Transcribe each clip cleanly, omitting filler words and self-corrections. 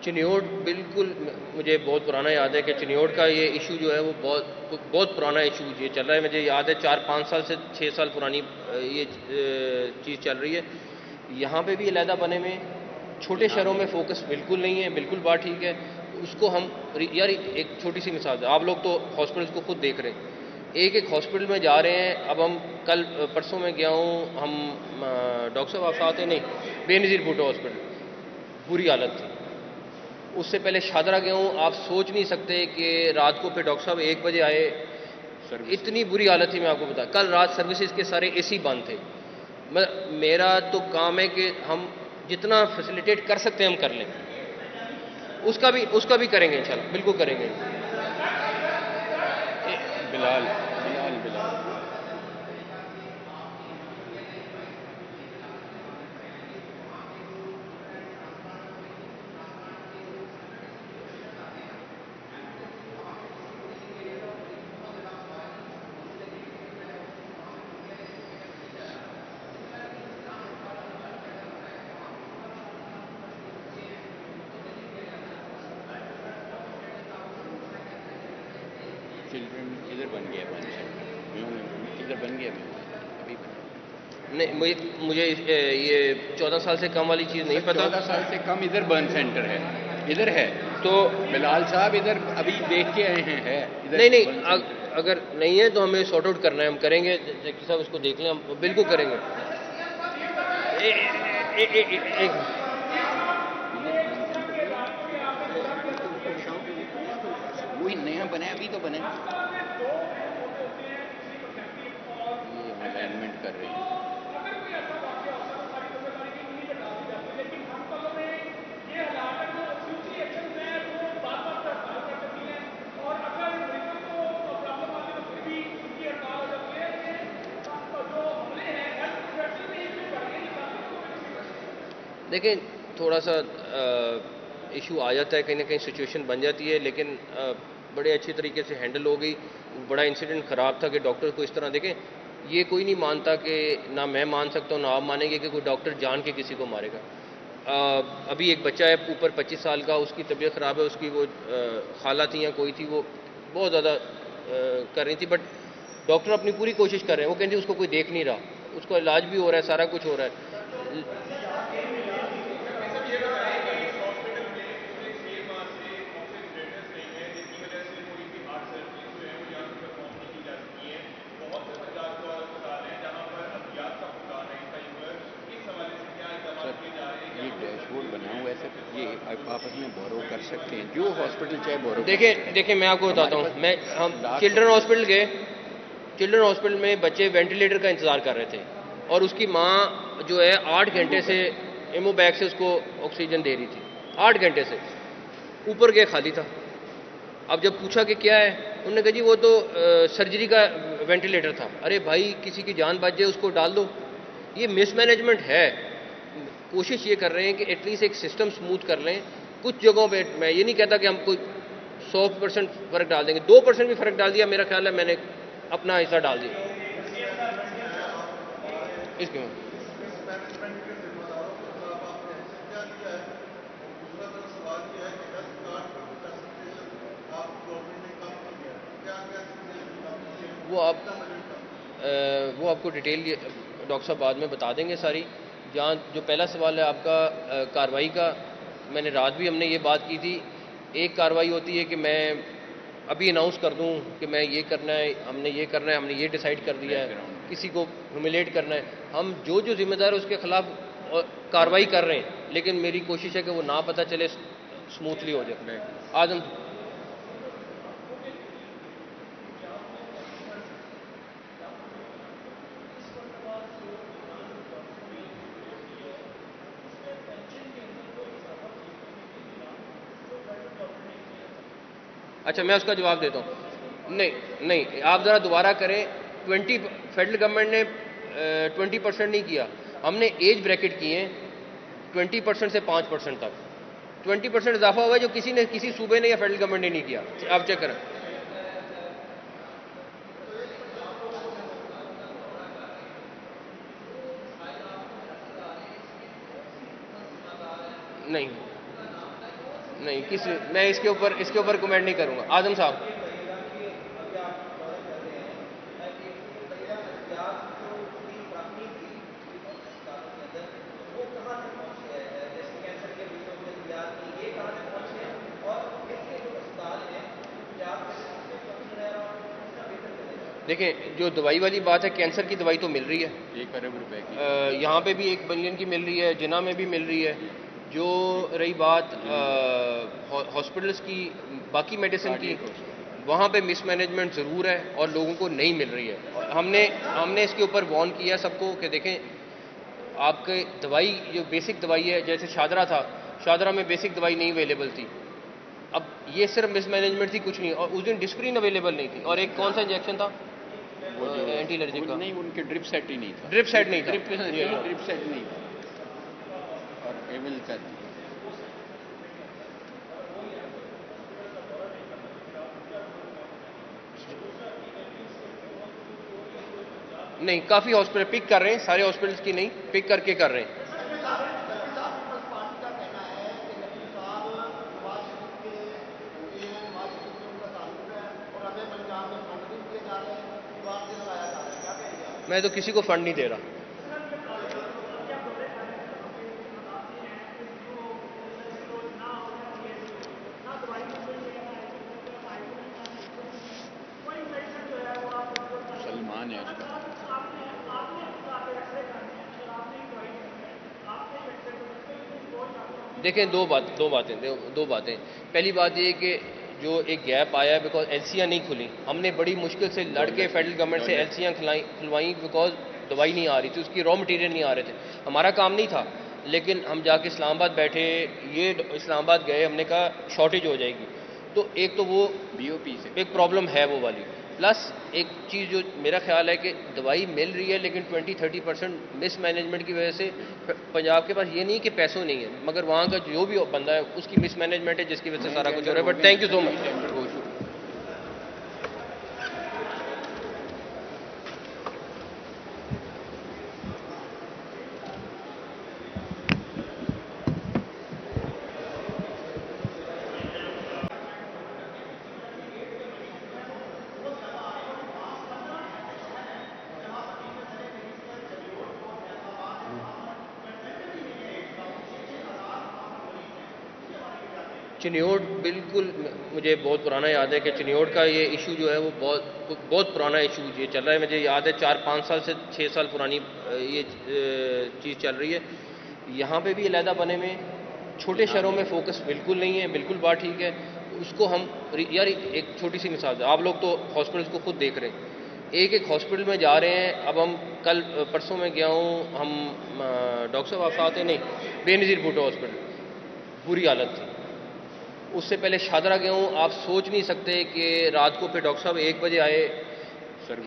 चिन्योट बिल्कुल मुझे बहुत पुराना याद है कि चिन्योट का ये इशू जो है वो बहुत बहुत पुराना इशू ये चल रहा है। मुझे याद है 4-5 साल से 6 साल पुरानी ये चीज़ चल रही है। यहाँ पे भी अलहदा बने में छोटे शहरों में फोकस बिल्कुल नहीं है, बिल्कुल बात ठीक है। उसको हम यार एक छोटी सी मिसाल है, आप लोग तो हॉस्पिटल्स को खुद देख रहे हैं, एक एक हॉस्पिटल में जा रहे हैं। अब हम कल परसों में गया हूँ, हम डॉक्टर साहब आप साथ हैं नहीं, बेनज़ीर भुट्टो हॉस्पिटल, बुरी हालत थी। उससे पहले शादरा गया हूँ, आप सोच नहीं सकते कि रात को फिर डॉक्टर साहब 1 बजे आए, इतनी बुरी हालत थी। मैं आपको बता, कल रात सर्विसेज के सारे एसी बंद थे। मेरा तो काम है कि हम जितना फैसिलिटेट कर सकते हैं हम कर लें, उसका भी करेंगे इंशाल्लाह, बिल्कुल करेंगे। बिलाल बिलाल बिलाल चिल्ड्रन इधर बन गया बन सेंटर, इधर बन गया अभी बना। नहीं, मुझे ये 14 साल से कम वाली चीज़ नहीं पता। 14 साल से कम इधर बर्न सेंटर है, इधर है। तो बिलाल साहब इधर अभी देख के आए हैं, है इधर नहीं नहीं, बर्न सेंटर। अगर नहीं है तो हमें सॉर्ट आउट करना है, हम करेंगे। जैकी साहब उसको देख लें, हम बिल्कुल करेंगे। ए, ए, ए, ए, ए, एक वही नया बना है, अभी तो बना है। ये अलाइनमेंट कर रहे हैं। देखिए, थोड़ा सा इशू आ जाता है, कहीं ना कहीं सिचुएशन बन जाती है, लेकिन बड़े अच्छी तरीके से हैंडल हो गई। बड़ा इंसिडेंट ख़राब था कि डॉक्टर को इस तरह देखें, ये कोई नहीं मानता कि, ना मैं मान सकता हूँ ना आप मानेंगे कि कोई डॉक्टर जान के किसी को मारेगा। अभी एक बच्चा है ऊपर 25 साल का, उसकी तबीयत ख़राब है, उसकी वो खाला थी या कोई थी, वो बहुत ज़्यादा कर रही थी, बट डॉक्टर अपनी पूरी कोशिश कर रहे हैं। वो कहते हैं उसको कोई देख नहीं रहा, उसका इलाज भी हो रहा है, सारा कुछ हो रहा है। सर ये डैशबोर्ड बना हुआ है सर, ये आप आपस में बोरो कर सकते हैं, जो हॉस्पिटल चाहे बोरो कर देखिए सकते हैं। देखिए, मैं आपको बताता हूँ, मैं हम लाख चिल्ड्रन हॉस्पिटल गए, चिल्ड्रन हॉस्पिटल में बच्चे वेंटिलेटर का इंतज़ार कर रहे थे, और उसकी माँ जो है 8 घंटे से एमो बैग से उसको ऑक्सीजन दे रही थी, 8 घंटे से। ऊपर गए, खाली था। अब जब पूछा कि क्या है, उन्होंने कहा जी वो तो सर्जरी का वेंटिलेटर था। अरे भाई, किसी की जान बच जाए उसको डाल दो। ये मिसमैनेजमेंट है। कोशिश ये कर रहे हैं कि एटलीस्ट एक सिस्टम स्मूथ कर लें। कुछ जगहों पे मैं ये नहीं कहता कि हम कोई 100% फ़र्क डाल देंगे, 2% भी फ़र्क डाल दिया, मेरा ख्याल है मैंने अपना हिस्सा डाल दिया इसके में। वो आप वो आपको डिटेल डॉक्टर साहब बाद में बता देंगे सारी। जहाँ जो पहला सवाल है आपका कार्रवाई का, मैंने रात भी हमने ये बात की थी। एक कार्रवाई होती है कि मैं अभी अनाउंस कर दूं कि मैं ये करना है, हमने ये करना है, हमने ये डिसाइड कर दिया है, किसी को ह्यूमिलेट करना है। हम जो जो जिम्मेदार है उसके खिलाफ कार्रवाई कर रहे हैं, लेकिन मेरी कोशिश है कि वो ना पता चले, स्मूथली हो जाए। आज हम अच्छा, मैं उसका जवाब देता हूँ। नहीं नहीं, आप ज़रा दोबारा करें। 20 फेडरल गवर्नमेंट ने 20% नहीं किया, हमने एज ब्रैकेट किए हैं 20% से 5% तक। 20% इजाफा हुआ है जो किसी ने, किसी सूबे ने या फेडरल गवर्नमेंट ने नहीं किया। आप चेक करें। नहीं नहीं, मैं इसके ऊपर कमेंट नहीं करूंगा। आजम साहब, देखें, जो दवाई वाली बात है, कैंसर की दवाई तो मिल रही है 1 अरब रुपए की। यहाँ पे भी 1 बिलियन की मिल रही है, जिना में भी मिल रही है। जो रही बात हॉस्पिटल्स की, बाकी मेडिसिन की, वहाँ पे मिसमैनेजमेंट ज़रूर है और लोगों को नहीं मिल रही है। और हमने इसके ऊपर वार्न किया सबको कि देखें, आपके दवाई जो बेसिक दवाई है, जैसे शादरा था, शादरा में बेसिक दवाई नहीं अवेलेबल थी। अब ये सिर्फ मिसमैनेजमेंट थी, कुछ नहीं। और उस दिन डिस्प्रिन अवेलेबल नहीं थी, और एक कौन सा इंजेक्शन था वो जो एंटी एलर्जिक का, नहीं, उनके ड्रिप सेट ही नहीं था। ड्रिप सेट नहीं था, ड्रिप सेट नहीं था और एविल का नहीं। काफ़ी हॉस्पिटल पिक कर रहे हैं, सारे हॉस्पिटल्स की नहीं, पिक करके कर रहे हैं। मैं तो किसी को फंड नहीं दे रहा। सलमान है उसका। देखें, दो बातें। पहली बात ये कि जो एक गैप आया है, बिकॉज एलसियाँ नहीं खुली। हमने बड़ी मुश्किल से लड़के फेडरल गवर्नमेंट से एलसियाँ खुलवाई, बिकॉज दवाई नहीं आ रही थी, उसकी रॉ मटेरियल नहीं आ रहे थे। हमारा काम नहीं था, लेकिन हम जाके इस्लामाबाद बैठे, ये इस्लामाबाद गए, हमने कहा शॉर्टेज हो जाएगी। तो एक तो वो बीओपी से एक प्रॉब्लम है वो वाली, प्लस एक चीज़ जो मेरा ख्याल है कि दवाई मिल रही है, लेकिन 20-30% मिस मैनेजमेंट की वजह से पंजाब के पास ये नहीं कि पैसों नहीं है, मगर वहाँ का जो भी बंदा है उसकी मिस मैनेजमेंट है, जिसकी वजह से सारा कुछ हो रहा है। But thank you so much. Chiniot, बिल्कुल मुझे बहुत पुराना याद है कि चिन्योट का ये इशू जो है वो बहुत पुराना इशू ये चल रहा है। मुझे याद है 4-5 साल से 6 साल पुरानी ये चीज़ चल रही है। यहाँ पे भी अलहदा बने में, छोटे शहरों में फोकस बिल्कुल नहीं है। बिल्कुल बात ठीक है, उसको हम यार एक छोटी सी मिसाल है, आप लोग तो हॉस्पिटल्स को खुद देख रहे हैं, एक एक हॉस्पिटल में जा रहे हैं। अब हम कल परसों में गया हूँ, हम डॉक्टर साहब आप साथ हैं? नहीं, बेनज़ीर भुट्टो हॉस्पिटल, बुरी हालत थी। उससे पहले शादरा गया हूँ, आप सोच नहीं सकते कि रात को फिर डॉक्टर साहब 1 बजे आए,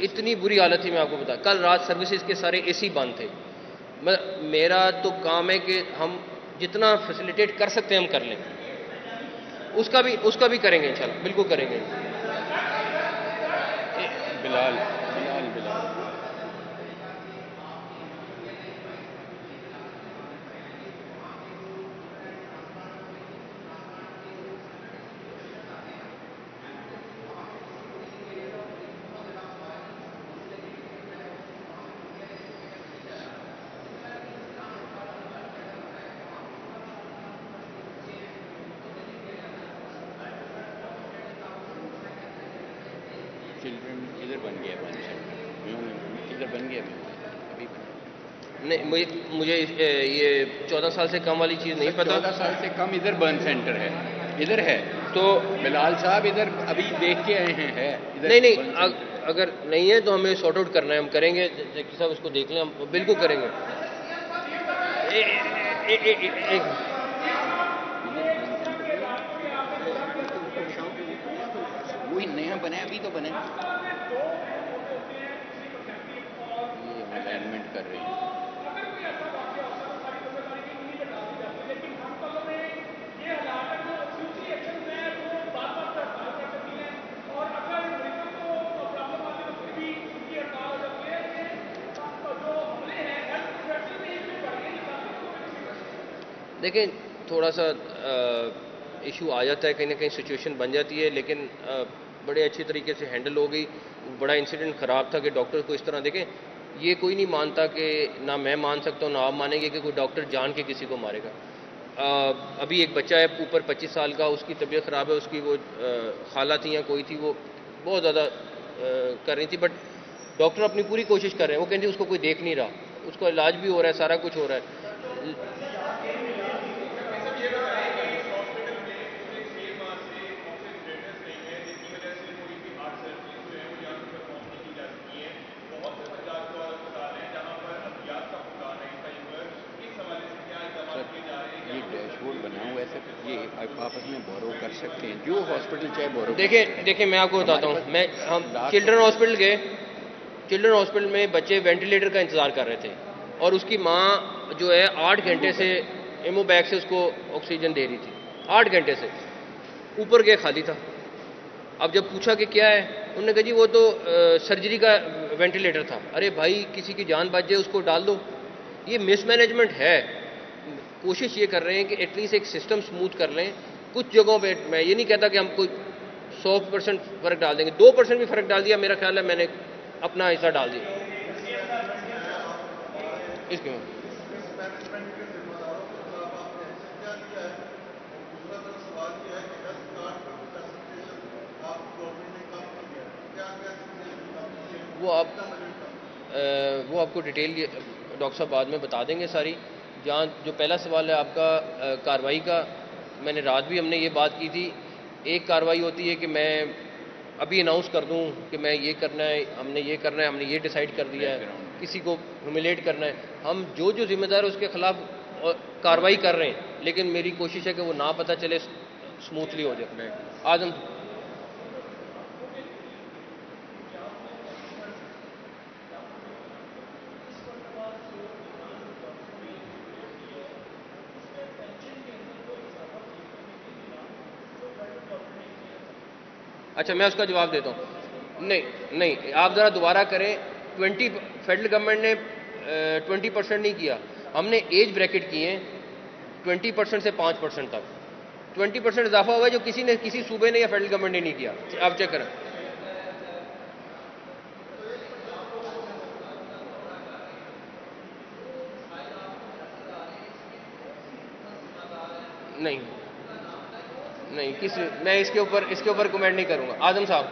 इतनी बुरी हालत थी। मैं आपको बता, कल रात सर्विसेज के सारे एसी बंद थे। मेरा तो काम है कि हम जितना फैसिलिटेट कर सकते हैं हम कर लें, उसका भी करेंगे इंशाल्लाह, बिल्कुल करेंगे। बिलाल बिलाल बिलाल चिल्ड्रन इधर बन गया बन इधर बन गया अभी नहीं, मुझे ये 14 साल से कम वाली चीज़ नहीं पता। 14 साल से कम इधर बर्न सेंटर है, इधर है। तो बिलाल साहब इधर अभी देख के आए हैं, है इधर। नहीं, अगर नहीं है तो हमें सॉर्ट आउट करना है, हम करेंगे। जैकी साहब उसको देख लें, हम बिल्कुल करेंगे। वही नया बना है, अभी तो बना है। ये अलाइनमेंट कर रहे हैं। देखें, थोड़ा सा इशू आ जाता है, कहीं ना कहीं सिचुएशन बन जाती है, लेकिन बड़े अच्छे तरीके से हैंडल हो गई। बड़ा इंसिडेंट ख़राब था कि डॉक्टर को इस तरह देखें, ये कोई नहीं मानता कि ना मैं मान सकता हूँ ना आप मानेंगे कि कोई डॉक्टर जान के किसी को मारेगा। अभी एक बच्चा है ऊपर 25 साल का, उसकी तबीयत ख़राब है, उसकी वो खाला थी या कोई थी, वो बहुत ज़्यादा कर रही थी, बट डॉक्टर अपनी पूरी कोशिश कर रहे हैं। वो कहते हैं उसको कोई देख नहीं रहा, उसका इलाज भी हो रहा है, सारा कुछ हो रहा है। ये डैशबोर्ड बना हुआ है सर, ये आपस में बोरो कर सकते हैं, जो हॉस्पिटल चाहे बोरो। देखिए मैं आपको बताता हूँ, हम चिल्ड्रन हॉस्पिटल गए, चिल्ड्रन हॉस्पिटल में बच्चे वेंटिलेटर का इंतज़ार कर रहे थे और उसकी माँ जो है 8 घंटे से एमो बैग से उसको ऑक्सीजन दे रही थी, 8 घंटे से। ऊपर गए खाली था। अब जब पूछा कि क्या है, उन्होंने कहा जी वो तो सर्जरी का वेंटिलेटर था। अरे भाई, किसी की जान बच जाए उसको डाल दो। ये मिसमैनेजमेंट है। कोशिश ये कर रहे हैं कि एटलीस्ट एक सिस्टम स्मूथ कर लें। कुछ जगहों पे मैं ये नहीं कहता कि हम कोई 100% फ़र्क डाल देंगे, 2% भी फ़र्क डाल दिया, मेरा ख्याल है मैंने अपना हिस्सा डाल दिया इसके। वो आप वो आपको डिटेल डॉक्टर साहब बाद में बता देंगे सारी। जहाँ जो पहला सवाल है आपका कार्रवाई का, मैंने रात भी हमने ये बात की थी। एक कार्रवाई होती है कि मैं अभी अनाउंस कर दूं कि मैं ये करना है, हमने ये करना है, हमने ये डिसाइड कर दिया है, किसी को ह्यूमिलेट करना है। हम जो जो जिम्मेदार है उसके खिलाफ कार्रवाई कर रहे हैं, लेकिन मेरी कोशिश है कि वो ना पता चले, स्मूथली हो जाए। आदम अच्छा, मैं उसका जवाब देता हूँ। नहीं नहीं, आप ज़रा दोबारा करें। 20 फेडरल गवर्नमेंट ने 20% नहीं किया, हमने एज ब्रैकेट किए हैं 20% से 5% तक। 20% इजाफा हुआ है जो किसी सूबे ने या फेडरल गवर्नमेंट ने नहीं किया। आप चेक करें। नहीं नहीं, मैं इसके ऊपर कमेंट नहीं करूँगा। आजम साहब,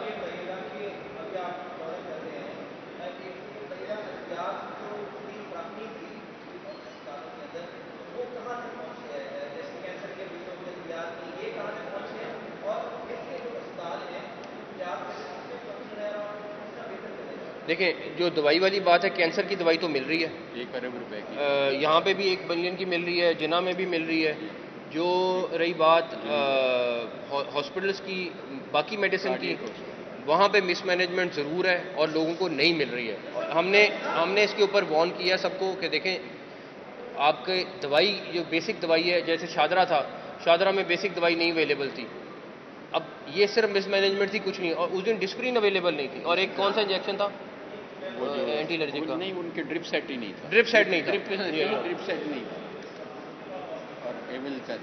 देखें, जो दवाई वाली बात है, कैंसर की दवाई तो मिल रही है 1 अरब रुपए की। यहाँ पे भी 1 बिलियन की मिल रही है, जिना में भी मिल रही है। जो रही बात हॉस्पिटल्स की, बाकी मेडिसिन की, वहाँ पे मिसमैनेजमेंट ज़रूर है और लोगों को नहीं मिल रही है। और हमने इसके ऊपर वार्न किया सबको कि देखें, आपके दवाई जो बेसिक दवाई है, जैसे शादरा था, शादरा में बेसिक दवाई नहीं अवेलेबल थी। अब ये सिर्फ मिसमैनेजमेंट थी, कुछ नहीं। और उस दिन डिस्प्रिन अवेलेबल नहीं थी, और एक कौन सा इंजेक्शन था वो जो एंटी एलर्जिक का, नहीं, उनके ड्रिप सेट ही नहीं था। ड्रिप सेट नहीं था। ड्रिप सेट नहीं था और एविल का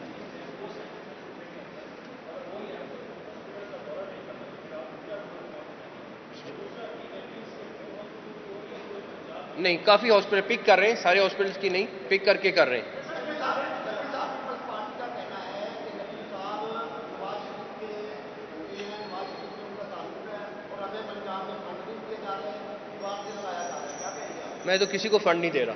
नहीं, काफ़ी हॉस्पिटल पिक कर रहे हैं, सारे हॉस्पिटल्स की नहीं, पिक करके कर रहे हैं। मैं तो किसी को फंड नहीं दे रहा।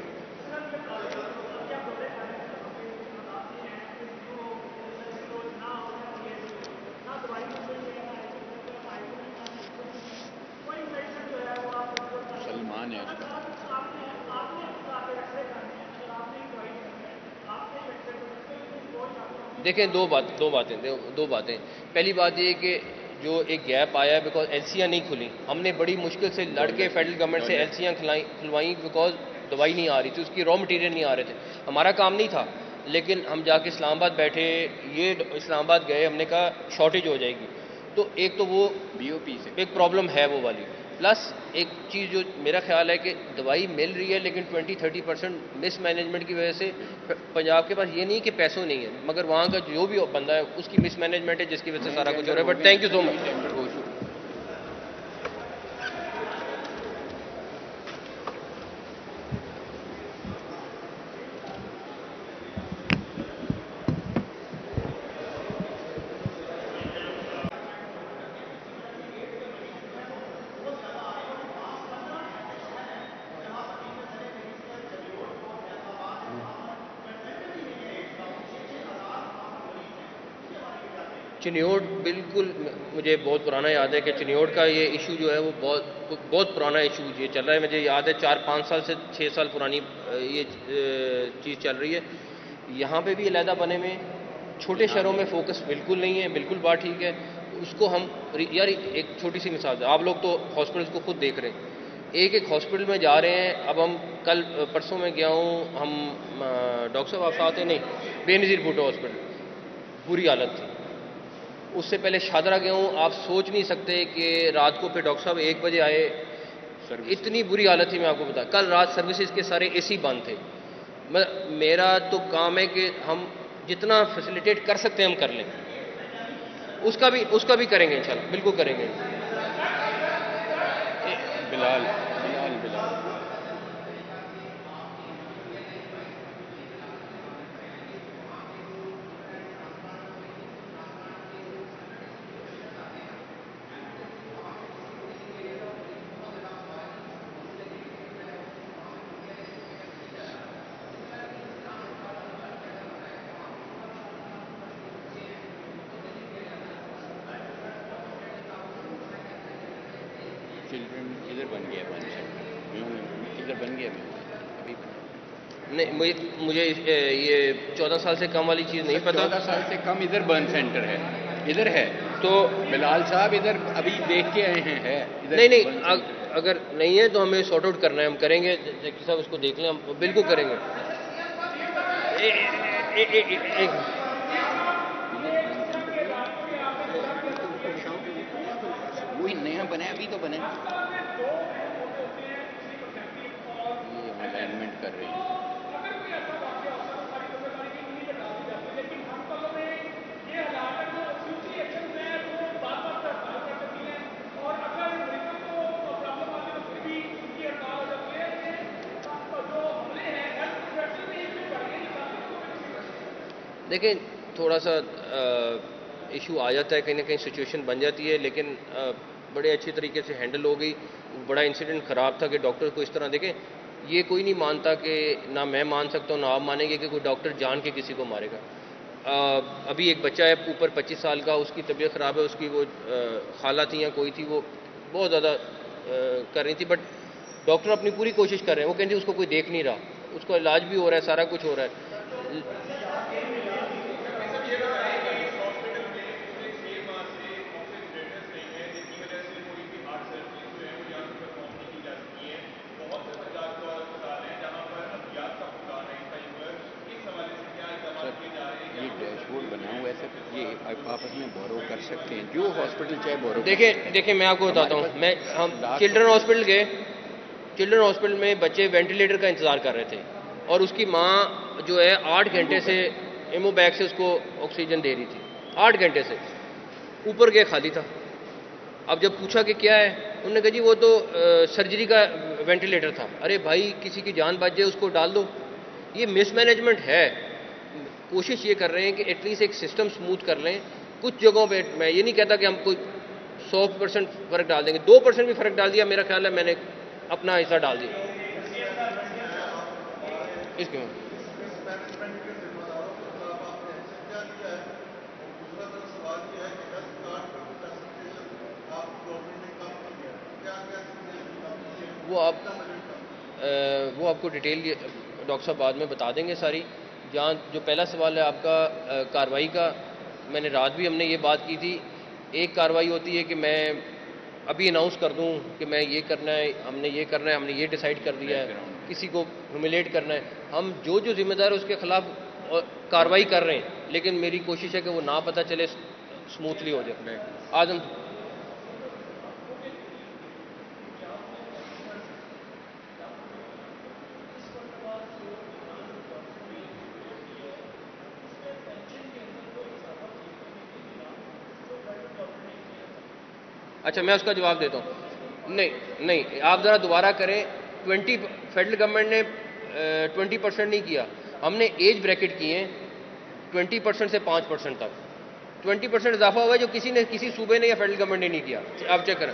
सलमान है उसका। देखें, दो बातें। पहली बात ये कि जो एक गैप आया है, बिकॉज एलसीआं नहीं खुली। हमने बड़ी मुश्किल से लड़के फेडरल गवर्नमेंट से एलसीआं खुलवाई, बिकॉज दवाई नहीं आ रही थी, उसकी रॉ मटेरियल नहीं आ रहे थे। हमारा काम नहीं था, लेकिन हम जाके इस्लामाबाद बैठे, ये इस्लामाबाद गए, हमने कहा शॉर्टेज हो जाएगी। तो एक तो वो बीओपी से एक प्रॉब्लम है वो वाली। प्लस एक चीज़ जो मेरा ख्याल है कि दवाई मिल रही है लेकिन 20-30% मिस मैनेजमेंट की वजह से पंजाब के पास ये नहीं कि पैसों नहीं है, मगर वहाँ का जो भी बंदा है उसकी मिस मैनेजमेंट है जिसकी वजह से सारा कुछ हो रहा है। But thank you so much. Chiniot बिल्कुल मुझे बहुत पुराना याद है कि चिन्योट का ये इशू जो है वो बहुत बहुत पुराना इशू ये चल रहा है। मुझे याद है 4-5 साल से 6 साल पुरानी ये चीज़ चल रही है। यहाँ पे भी अलहदा बने में छोटे शहरों में फोकस बिल्कुल नहीं है, बिल्कुल बात ठीक है। उसको हम यार एक छोटी सी मिसाल है, आप लोग तो हॉस्पिटल्स को खुद देख रहे हैं, एक एक हॉस्पिटल में जा रहे हैं। अब हम कल परसों में गया हूँ, हम डॉक्टर साहब आप साथ हैं? नहीं, बेनज़ीर भुट्टो हॉस्पिटल बुरी हालत थी। उससे पहले शादरा गया हूँ, आप सोच नहीं सकते कि रात को फिर डॉक्टर साहब 1 बजे आए, इतनी बुरी हालत थी। मैं आपको बता, कल रात सर्विसेज के सारे एसी बंद थे। मेरा तो काम है कि हम जितना फैसिलिटेट कर सकते हैं हम कर लें, उसका भी करेंगे इंशाल्लाह, बिल्कुल करेंगे। बिलाल बिलाल बिलाल चिल्ड्रन इधर बन गया बन इधर बन गया अभी नहीं, मुझे ये 14 साल से कम वाली चीज़ नहीं पता। 14 साल से कम इधर बर्न सेंटर है, इधर है। तो बिलाल साहब इधर अभी देख के आए हैं, है इधर। नहीं, अगर नहीं है तो हमें सॉर्ट आउट करना है, हम करेंगे। जैकी साहब उसको देख लें, हम बिल्कुल करेंगे। वही नया बना है, अभी तो बना है। ये अलाइनमेंट कर रहे हैं। देखिए, थोड़ा सा इशू आ जाता है, कहीं ना कहीं सिचुएशन बन जाती है, लेकिन बड़े अच्छी तरीके से हैंडल हो गई। बड़ा इंसिडेंट ख़राब था कि डॉक्टर को इस तरह देखें, ये कोई नहीं मानता कि ना मैं मान सकता हूँ ना आप मानेंगे कि कोई डॉक्टर जान के किसी को मारेगा। अभी एक बच्चा है ऊपर 25 साल का, उसकी तबीयत ख़राब है, उसकी वो खाला थी या कोई थी, वो बहुत ज़्यादा कर रही थी, बट डॉक्टर अपनी पूरी कोशिश कर रहे हैं। वो कहती उसको कोई देख नहीं रहा, उसका इलाज भी हो रहा है, सारा कुछ हो रहा है। ये डैशबोर्ड बना हुआ है सर, ये आपस में बोरो कर सकते हैं, जो हॉस्पिटल चाहे बोरो। देखिए मैं आपको बताता हूँ, हम चिल्ड्रन हॉस्पिटल गए, चिल्ड्रन हॉस्पिटल में बच्चे वेंटिलेटर का इंतज़ार कर रहे थे और उसकी माँ जो है 8 घंटे से एमो बैग से उसको ऑक्सीजन दे रही थी, 8 घंटे से। ऊपर गया खाली था। अब जब पूछा कि क्या है, उन्होंने कहा जी वो तो सर्जरी का वेंटिलेटर था। अरे भाई, किसी की जान बच जाए उसको डाल दो। ये मिसमैनेजमेंट है। कोशिश ये कर रहे हैं कि एटलीस्ट एक सिस्टम स्मूथ कर लें। कुछ जगहों पे मैं ये नहीं कहता कि हम कोई 100% फ़र्क डाल देंगे, 2% भी फ़र्क डाल दिया, मेरा ख्याल है मैंने अपना हिस्सा डाल दिया। इसके वो आपको डिटेल डॉक्टर साहब बाद में बता देंगे सारी। जहाँ जो पहला सवाल है आपका कार्रवाई का, मैंने रात भी हमने ये बात की थी। एक कार्रवाई होती है कि मैं अभी अनाउंस कर दूं कि मैं ये करना है, हमने ये करना है, हमने ये डिसाइड कर दिया है, किसी को ह्यूमिलेट करना है। हम जो जिम्मेदार है उसके खिलाफ कार्रवाई कर रहे हैं, लेकिन मेरी कोशिश है कि वो ना पता चले, स्मूथली हो जाए। आज हम अच्छा, मैं उसका जवाब देता हूँ। नहीं नहीं, आप ज़रा दोबारा करें। 20 फेडरल गवर्नमेंट ने 20% नहीं किया, हमने एज ब्रैकेट किए हैं 20% से 5% तक। 20% इजाफा हुआ है जो किसी सूबे ने या फेडरल गवर्नमेंट ने नहीं किया। आप चेक करें।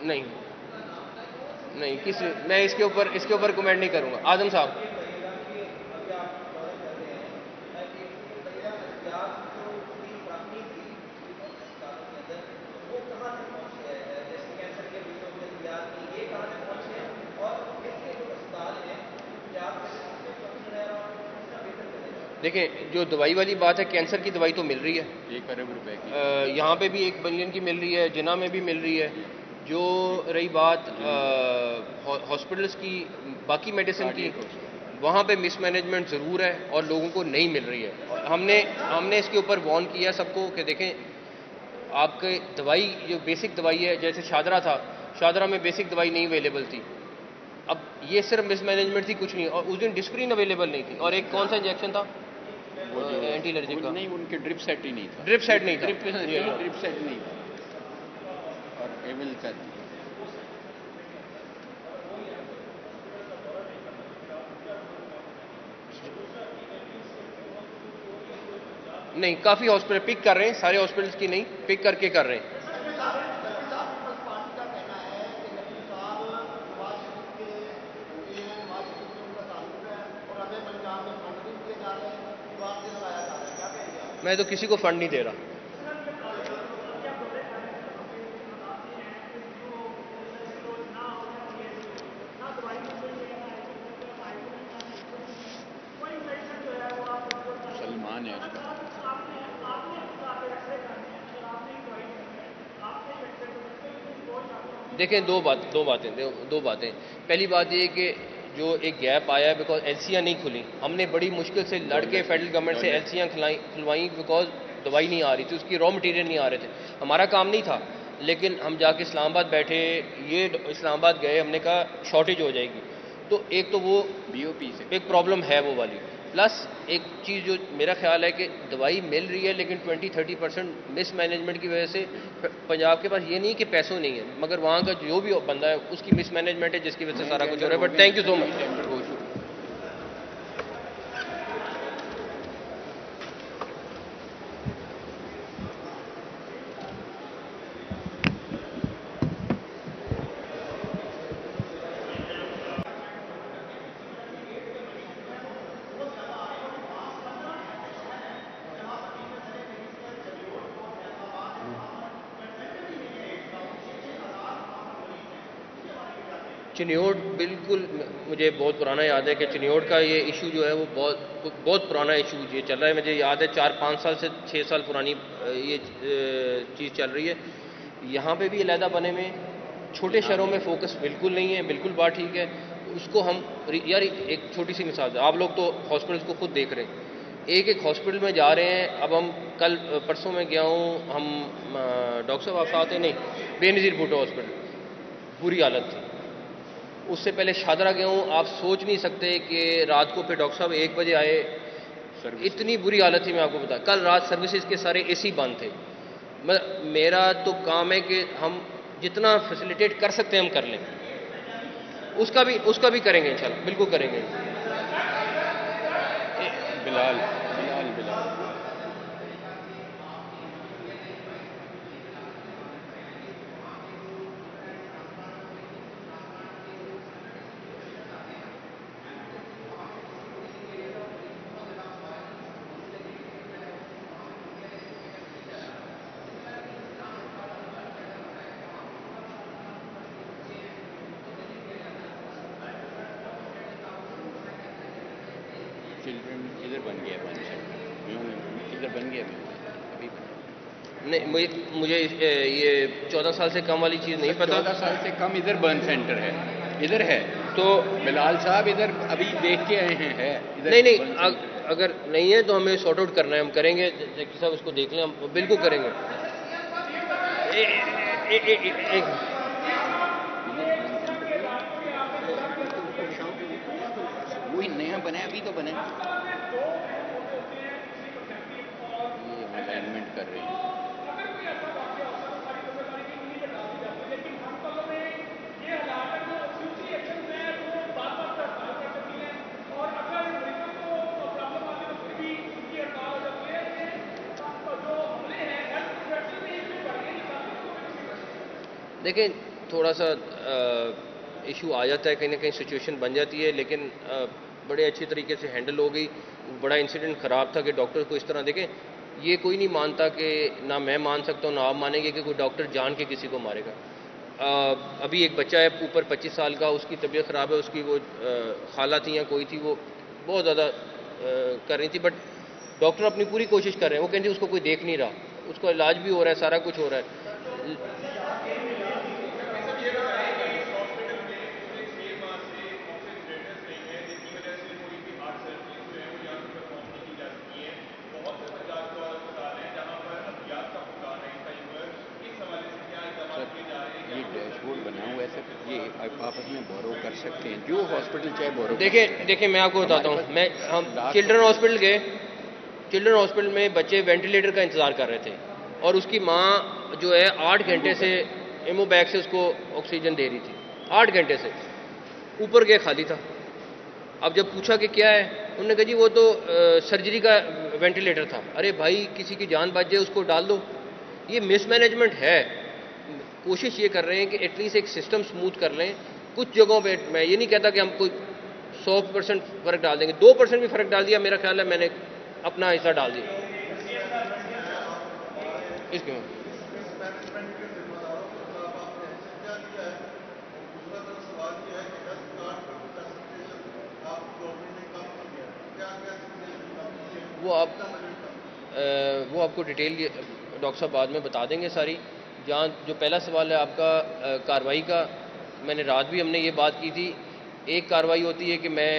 नहीं नहीं, मैं इसके ऊपर कमेंट नहीं करूंगा। आजम साहब, देखें, जो दवाई वाली बात है, कैंसर की दवाई तो मिल रही है 1 अरब रुपए की। यहाँ पे भी 1 बिलियन की मिल रही है, जिना में भी मिल रही है। जो रही बात हॉस्पिटल्स की, बाकी मेडिसिन की, वहाँ पे मिसमैनेजमेंट ज़रूर है और लोगों को नहीं मिल रही है। हमने इसके ऊपर वार्न किया सबको कि देखें, आपके दवाई जो बेसिक दवाई है, जैसे शादरा था, शादरा में बेसिक दवाई नहीं अवेलेबल थी। अब ये सिर्फ मिसमैनेजमेंट थी, कुछ नहीं। और उस दिन डिस्प्रिन अवेलेबल नहीं थी। और एक कौन सा इंजेक्शन था वो जो एंटी एलर्जिक का? नहीं, उनके ड्रिप सेट ही नहीं था। ड्रिप सेट नहीं था। ड्रिप सेट नहीं था और एविल का। नहीं, काफ़ी हॉस्पिटल पिक कर रहे हैं, सारे हॉस्पिटल्स की नहीं, पिक करके कर रहे हैं। मैं तो किसी को फंड नहीं दे रहा। सलमान है उसका। देखें, दो बातें। पहली बात ये कि जो एक गैप आया है बिकॉज एलसीआं नहीं खुली। हमने बड़ी मुश्किल से लड़के फेडरल गवर्नमेंट से एलसीआं खुलवाई बिकॉज दवाई नहीं आ रही थी, उसकी रॉ मटेरियल नहीं आ रहे थे। हमारा काम नहीं था, लेकिन हम जाके इस्लामाबाद बैठे, ये इस्लामाबाद गए, हमने कहा शॉर्टेज हो जाएगी। तो एक तो वो बीओपी से एक प्रॉब्लम है वो वाली। प्लस एक चीज़ जो मेरा ख्याल है कि दवाई मिल रही है, लेकिन 20-30% मिसमैनेजमेंट की वजह से पंजाब के पास ये नहीं कि पैसों नहीं है, मगर वहाँ का जो भी बंदा है उसकी मिसमैनेजमेंट है, जिसकी वजह से सारा कुछ हो रहा है। But thank you so much. Chiniot बिल्कुल, मुझे बहुत पुराना याद है कि चिन्योट का ये इशू जो है वो बहुत पुराना इशू ये चल रहा है। मुझे याद है 4-5 साल से 6 साल पुरानी ये चीज़ चल रही है। यहाँ पे भी अलहदा बने में, छोटे शहरों में फोकस बिल्कुल नहीं है। बिल्कुल बात ठीक है, उसको हम यार एक छोटी सी मिसाल है, आप लोग तो हॉस्पिटल्स को खुद देख रहे हैं, एक एक हॉस्पिटल में जा रहे हैं। अब हम कल परसों में गया हूँ, हम डॉक्टर साहब आप साथ हैं? नहीं, बेनज़ीर भुट्टो हॉस्पिटल, बुरी हालत थी। उससे पहले शादरा गया हूँ, आप सोच नहीं सकते कि रात को फिर डॉक्टर साहब 1 बजे आए, इतनी बुरी हालत थी। मैं आपको बता, कल रात सर्विसेज के सारे एसी बंद थे। मेरा तो काम है कि हम जितना फैसिलिटेट कर सकते हैं हम कर लें, उसका भी करेंगे इंशाल्लाह, बिल्कुल करेंगे। बिलाल बिलाल बिलाल चिल्ड्रन इधर बन गया बन इधर बन गया अभी नहीं, मुझे ये 14 साल से कम वाली चीज़ नहीं पता। 14 साल से कम इधर बर्न सेंटर है, इधर है। तो बिलाल साहब इधर अभी देख के आए हैं, है इधर। नहीं, अगर नहीं है तो हमें सॉर्ट आउट करना है, हम करेंगे। जैकी साहब उसको देख लें, हम बिल्कुल करेंगे। हैं, बने अभी तो बने, ये अलाइनमेंट कर रहे हैं। देखिए, थोड़ा सा इशू आ जाता है, कहीं ना कहीं सिचुएशन बन जाती है, लेकिन बड़े अच्छे तरीके से हैंडल हो गई। बड़ा इंसिडेंट ख़राब था कि डॉक्टर को इस तरह देखें, ये कोई नहीं मानता कि ना मैं मान सकता हूँ ना आप मानेंगे कि कोई डॉक्टर जान के किसी को मारेगा। अभी एक बच्चा है ऊपर 25 साल का, उसकी तबीयत ख़राब है, उसकी वो खाला थी या कोई थी, वो बहुत ज़्यादा कर रही थी, बट डॉक्टर अपनी पूरी कोशिश कर रहे हैं। वो कहती उसको कोई देख नहीं रहा, उसका इलाज भी हो रहा है, सारा कुछ हो रहा है। ये डैशबोर्ड बना हुआ है सर, ये आपस में बोरो कर सकते हैं, जो हॉस्पिटल चाहे बोरो। देखिए मैं आपको बताता हूँ, हम चिल्ड्रन हॉस्पिटल गए, चिल्ड्रन हॉस्पिटल में बच्चे वेंटिलेटर का इंतज़ार कर रहे थे और उसकी माँ जो है 8 घंटे से एमओ बैग से उसको ऑक्सीजन दे रही थी, 8 घंटे से। ऊपर गए खाली था। अब जब पूछा कि क्या है, उन्होंने कहा जी वो तो सर्जरी का वेंटिलेटर था। अरे भाई, किसी की जान बच जाए उसको डाल दो। ये मिसमैनेजमेंट है। कोशिश ये कर रहे हैं कि एटलीस्ट एक सिस्टम स्मूथ कर लें। कुछ जगहों पे मैं ये नहीं कहता कि हम कोई 100% फ़र्क डाल देंगे, 2% भी फ़र्क डाल दिया, मेरा ख्याल है मैंने अपना हिस्सा डाल दिया इसके। वो आप वो आपको डिटेल डॉक्टर साहब बाद में बता देंगे सारी। जहाँ जो पहला सवाल है आपका कार्रवाई का, मैंने रात भी हमने ये बात की थी। एक कार्रवाई होती है कि मैं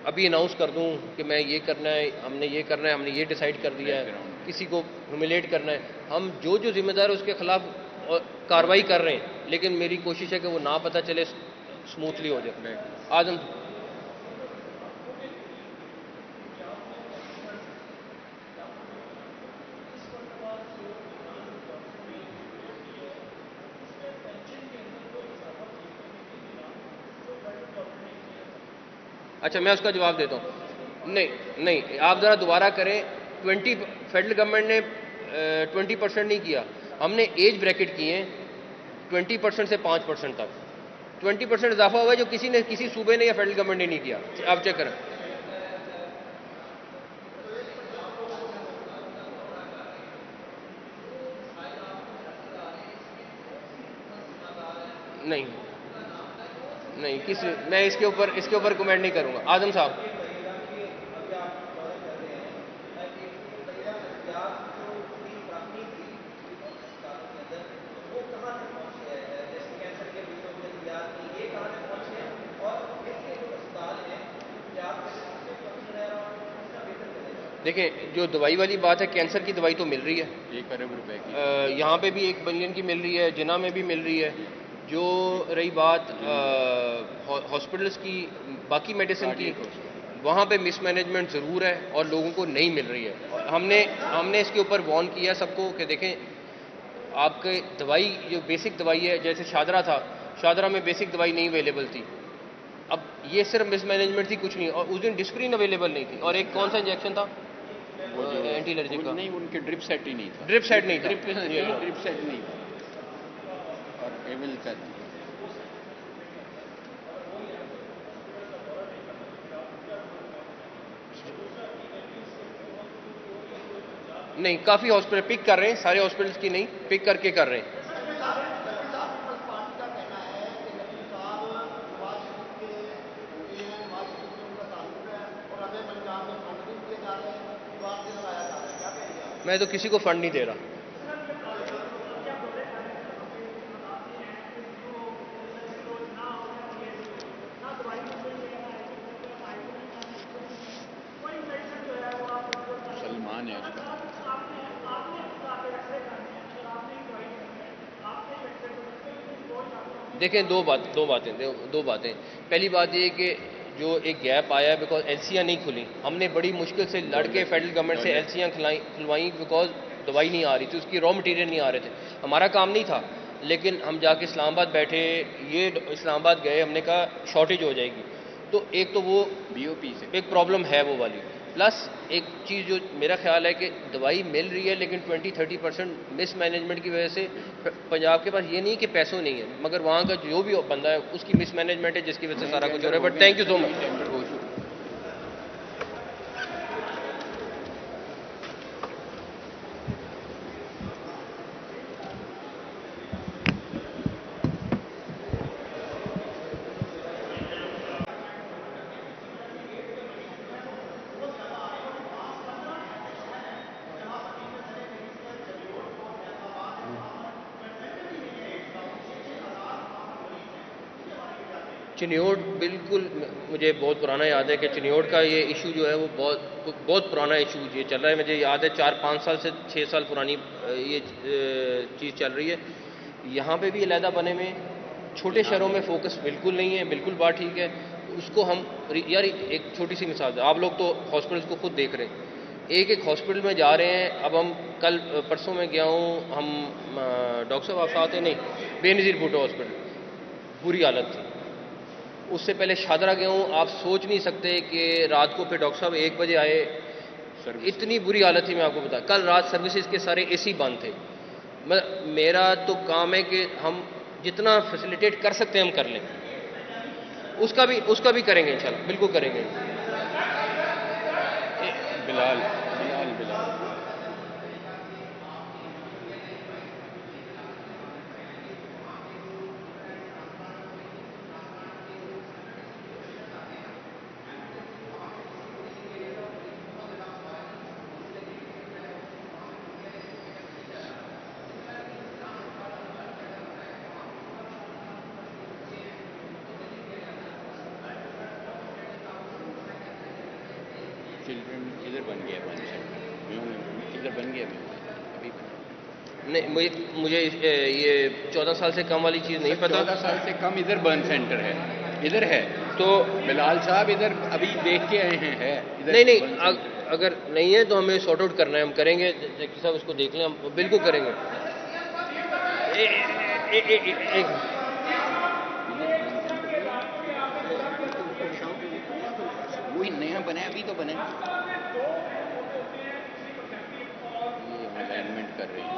अभी अनाउंस कर दूं कि मैं ये करना है, हमने ये करना है, हमने ये डिसाइड कर दिया है, किसी को ह्यूमिलेट करना है। हम जो जो जिम्मेदार है उसके खिलाफ कार्रवाई कर रहे हैं, लेकिन मेरी कोशिश है कि वो ना पता चले, स्मूथली हो जाए। आजम अच्छा, मैं उसका जवाब देता हूँ। नहीं नहीं, आप ज़रा दोबारा करें। 20 फेडरल गवर्नमेंट ने 20% नहीं किया, हमने एज ब्रैकेट किए हैं 20% से 5% तक। 20% इजाफा हुआ है जो किसी सूबे ने या फेडरल गवर्नमेंट ने नहीं किया। आप चेक करें। नहीं नहीं, मैं इसके ऊपर कमेंट नहीं करूंगा। आजम साहब, देखें जो दवाई वाली बात है, कैंसर की दवाई तो मिल रही है 1 अरब रुपए की, यहाँ पे भी 1 बिलियन की मिल रही है, जिना में भी मिल रही है। जो रही बात हॉस्पिटल्स की, बाकी मेडिसिन की, वहाँ पे मिसमैनेजमेंट ज़रूर है और लोगों को नहीं मिल रही है। हमने इसके ऊपर वार्न किया सबको कि देखें, आपके दवाई जो बेसिक दवाई है, जैसे शादरा था, शादरा में बेसिक दवाई नहीं अवेलेबल थी। अब ये सिर्फ मिसमैनेजमेंट थी, कुछ नहीं। और उस दिन डिस्प्रिन अवेलेबल नहीं थी, और एक कौन सा इंजेक्शन था एंटी एलर्जिक का, नहीं उनके ड्रिप सेट ही नहीं था, ड्रिप सेट नहीं था, ड्रिप सेट नहीं था, और एविल का नहीं। काफ़ी हॉस्पिटल पिक कर रहे हैं, सारे हॉस्पिटल्स की नहीं, पिक करके कर रहे हैं। मैं तो किसी को फंड नहीं दे रहा। सलमान है उसका। देखें, दो बातें। पहली बात ये कि जो एक गैप आया है बिकॉज एलसीआं नहीं खुली। हमने बड़ी मुश्किल से लड़के फेडरल गवर्नमेंट से एलसीआं खुलवाई बिकॉज दवाई नहीं आ रही थी, उसकी रॉ मटेरियल नहीं आ रहे थे। हमारा काम नहीं था, लेकिन हम जाके इस्लामाबाद बैठे, ये इस्लामाबाद गए, हमने कहा शॉर्टेज हो जाएगी। तो एक तो वो बीओपी से एक प्रॉब्लम है वो वाली, प्लस एक चीज़ जो मेरा ख्याल है कि दवाई मिल रही है लेकिन 20-30% मिस मैनेजमेंट की वजह से पंजाब के पास ये नहीं कि पैसों नहीं है, मगर वहाँ का जो भी बंदा है उसकी मिस मैनेजमेंट है जिसकी वजह से सारा कुछ हो रहा है। But thank you so much. Chiniot बिल्कुल मुझे बहुत पुराना याद है कि चिन्योट का ये इशू जो है वो बहुत पुराना इशू ये चल रहा है। मुझे याद है 4-5 साल से 6 साल पुरानी ये चीज़ चल रही है। यहाँ पे भी अलहदा बने में छोटे शहरों में फोकस बिल्कुल नहीं है, बिल्कुल बात ठीक है। उसको हम यार एक छोटी सी मिसाल है, आप लोग तो हॉस्पिटल्स को खुद देख रहे हैं, एक हॉस्पिटल में जा रहे हैं। अब हम कल परसों में गया हूँ, हम डॉक्टर साहब आप साथ हैं नहीं, बेनज़ीर भुट्टो हॉस्पिटल, बुरी हालत थी। उससे पहले शादरा गया हूँ, आप सोच नहीं सकते कि रात को फिर डॉक्टर साहब 1 बजे आए, इतनी बुरी हालत थी। मैं आपको बता, कल रात सर्विसेज के सारे एसी बंद थे। मेरा तो काम है कि हम जितना फैसिलिटेट कर सकते हैं हम कर लें, उसका भी करेंगे इंशाल्लाह, बिल्कुल करेंगे। बिलाल बिलाल बिलाल चिल्ड्रन इधर बन गया वन सेंटर, इधर बन गया अभी नहीं, मुझे ये 14 साल से कम वाली चीज़ नहीं पता। 14 साल से कम इधर बर्न सेंटर है, इधर है। तो बिलाल साहब इधर अभी देख के आए हैं, है इधर नहीं, अगर नहीं है तो हमें सॉर्ट आउट करना है, हम करेंगे। जैकी साहब उसको देख लें, हम बिल्कुल करेंगे। वही नया बना अभी तो बना, ये अलाइनमेंट कर रहे हैं।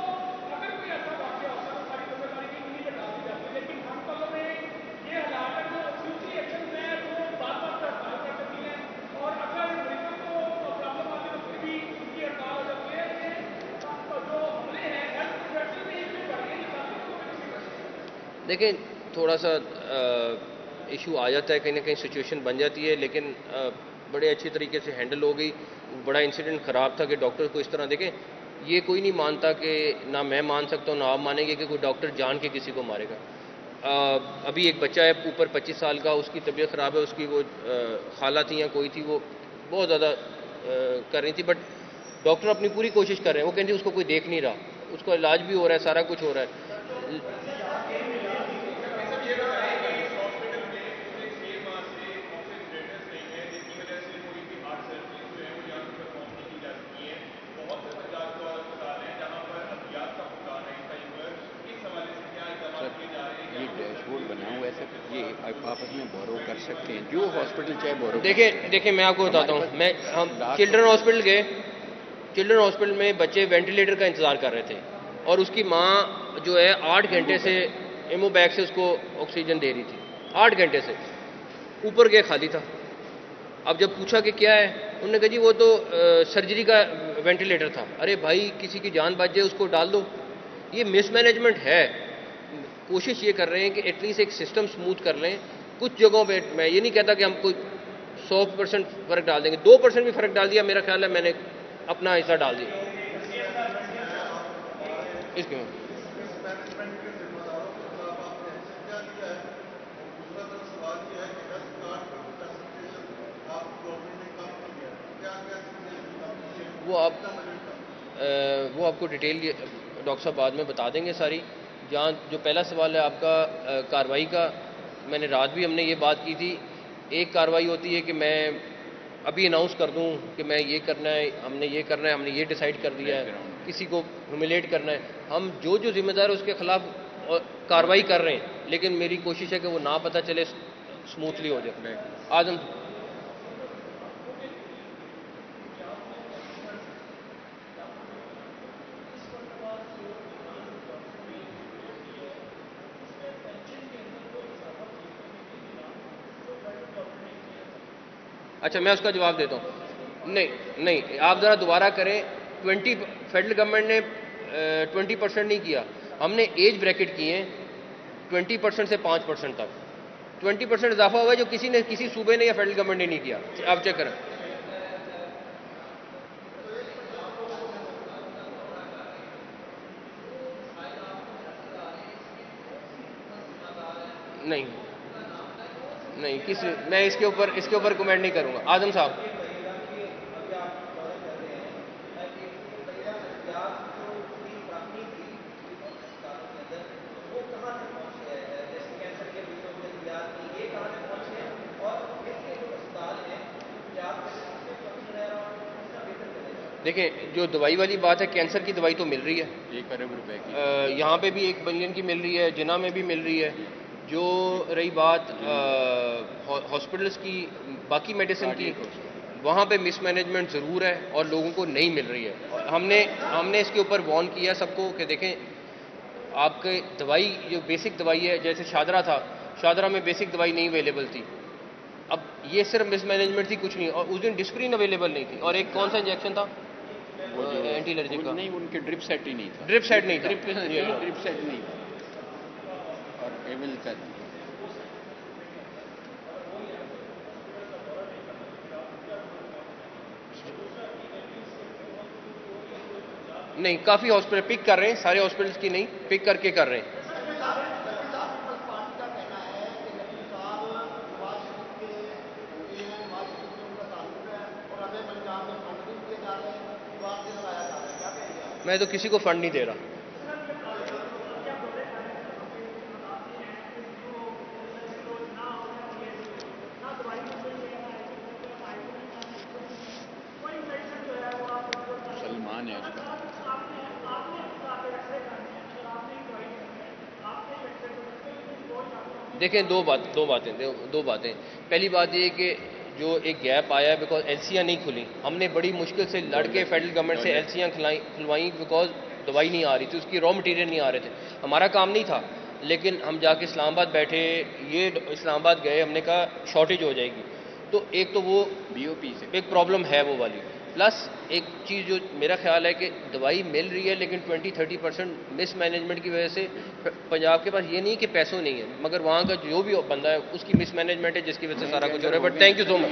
देखिए, थोड़ा सा इशू आ जाता है, कहीं ना कहीं सिचुएशन बन जाती है, लेकिन बड़े अच्छे तरीके से हैंडल हो गई। बड़ा इंसिडेंट ख़राब था कि डॉक्टर को इस तरह देखें, ये कोई नहीं मानता कि ना मैं मान सकता हूँ ना आप मानेंगे कि कोई डॉक्टर जान के किसी को मारेगा। अभी एक बच्चा है ऊपर 25 साल का, उसकी तबीयत ख़राब है, उसकी वो खाला थी या कोई थी, वो बहुत ज़्यादा कर रही थी, बट डॉक्टर अपनी पूरी कोशिश कर रहे हैं। वो कहती उसको कोई देख नहीं रहा, उसका इलाज भी हो रहा है, सारा कुछ हो रहा है। ये डैशबोर्ड बना हुआ है सर, ये आपस में बोरो कर सकते हैं, जो हॉस्पिटल चाहे बोरो। देखिए मैं आपको बताता हूँ, हम चिल्ड्रन हॉस्पिटल गए, चिल्ड्रन हॉस्पिटल में बच्चे वेंटिलेटर का इंतज़ार कर रहे थे और उसकी माँ जो है 8 घंटे से एमो बैग से उसको ऑक्सीजन दे रही थी, 8 घंटे से। ऊपर गए, खाली था। अब जब पूछा कि क्या है, उन्होंने कहा जी वो तो सर्जरी का वेंटिलेटर था। अरे भाई, किसी की जान बच जाए उसको डाल दो। ये मिसमैनेजमेंट है। कोशिश ये कर रहे हैं कि एटलीस्ट एक सिस्टम स्मूथ कर लें। कुछ जगहों पे मैं ये नहीं कहता कि हम कोई 100% फ़र्क डाल देंगे, 2% भी फ़र्क डाल दिया, मेरा ख्याल है मैंने अपना हिस्सा डाल दिया इसके। वो आपको डिटेल डॉक्टर साहब बाद में बता देंगे सारी। जहाँ जो पहला सवाल है आपका कार्रवाई का, मैंने रात भी हमने ये बात की थी एक कार्रवाई होती है कि मैं अभी अनाउंस कर दूं कि मैं ये करना है, हमने ये करना है, हमने ये डिसाइड कर दिया है, किसी को ह्यूमिलेट करना है। हम जो जो जिम्मेदार है उसके खिलाफ कार्रवाई कर रहे हैं, लेकिन मेरी कोशिश है कि वो ना पता चले, स्मूथली हो जाए। आज हम अच्छा, मैं उसका जवाब देता हूँ। नहीं नहीं, आप ज़रा दोबारा करें। 20 फेडरल गवर्नमेंट ने 20% नहीं किया, हमने एज ब्रैकेट किए हैं 20% से 5% तक। 20% इजाफा हुआ है जो किसी ने, किसी सूबे ने या फेडरल गवर्नमेंट ने नहीं किया। आप चेक करें। नहीं नहीं, मैं इसके ऊपर कमेंट नहीं करूंगा। आजम साहब, देखें जो दवाई वाली बात है, कैंसर की दवाई तो मिल रही है 1 अरब रुपए की। यहाँ पे भी 1 बिलियन की मिल रही है, जिना में भी मिल रही है। जो रही बात हॉस्पिटल्स की, बाकी मेडिसिन की, वहाँ पे मिसमैनेजमेंट ज़रूर है और लोगों को नहीं मिल रही है। और हमने इसके ऊपर वार्न किया सबको कि देखें, आपके दवाई जो बेसिक दवाई है, जैसे शादरा था, शादरा में बेसिक दवाई नहीं अवेलेबल थी। अब ये सिर्फ मिसमैनेजमेंट थी, कुछ नहीं। और उस दिन डिस्प्रिन अवेलेबल नहीं थी, और एक कौन सा इंजेक्शन था वो जो एंटी एलर्जी का, नहीं, उनके ड्रिप सेट ही नहीं था। ड्रिप सेट नहीं था। ड्रिप सेट नहीं था। और एविल का नहीं, काफ़ी हॉस्पिटल पिक कर रहे हैं, सारे हॉस्पिटल्स की नहीं, पिक करके कर रहे हैं। मैं तो किसी को फंड नहीं दे रहा। सलमान है उसका। देखें, दो बातें। पहली बात ये कि जो एक गैप आया है, बिकॉज एलसियाँ नहीं खुली, हमने बड़ी मुश्किल से लड़के फेडरल गवर्नमेंट से एलसियाँ खुलवाई, बिकॉज दवाई नहीं आ रही थी, उसकी रॉ मटेरियल नहीं आ रहे थे। हमारा काम नहीं था, लेकिन हम जाके इस्लामाबाद बैठे, ये इस्लामाबाद गए, हमने कहा शॉर्टेज हो जाएगी। तो एक तो वो बीओपी से एक प्रॉब्लम है वो वाली, प्लस एक चीज़ जो मेरा ख्याल है कि दवाई मिल रही है, लेकिन 20-30% मिस मैनेजमेंट की वजह से पंजाब के पास ये नहीं कि पैसों नहीं है, मगर वहाँ का जो भी बंदा है उसकी मिस मैनेजमेंट है, जिसकी वजह से सारा कुछ हो रहा है। But thank you so much.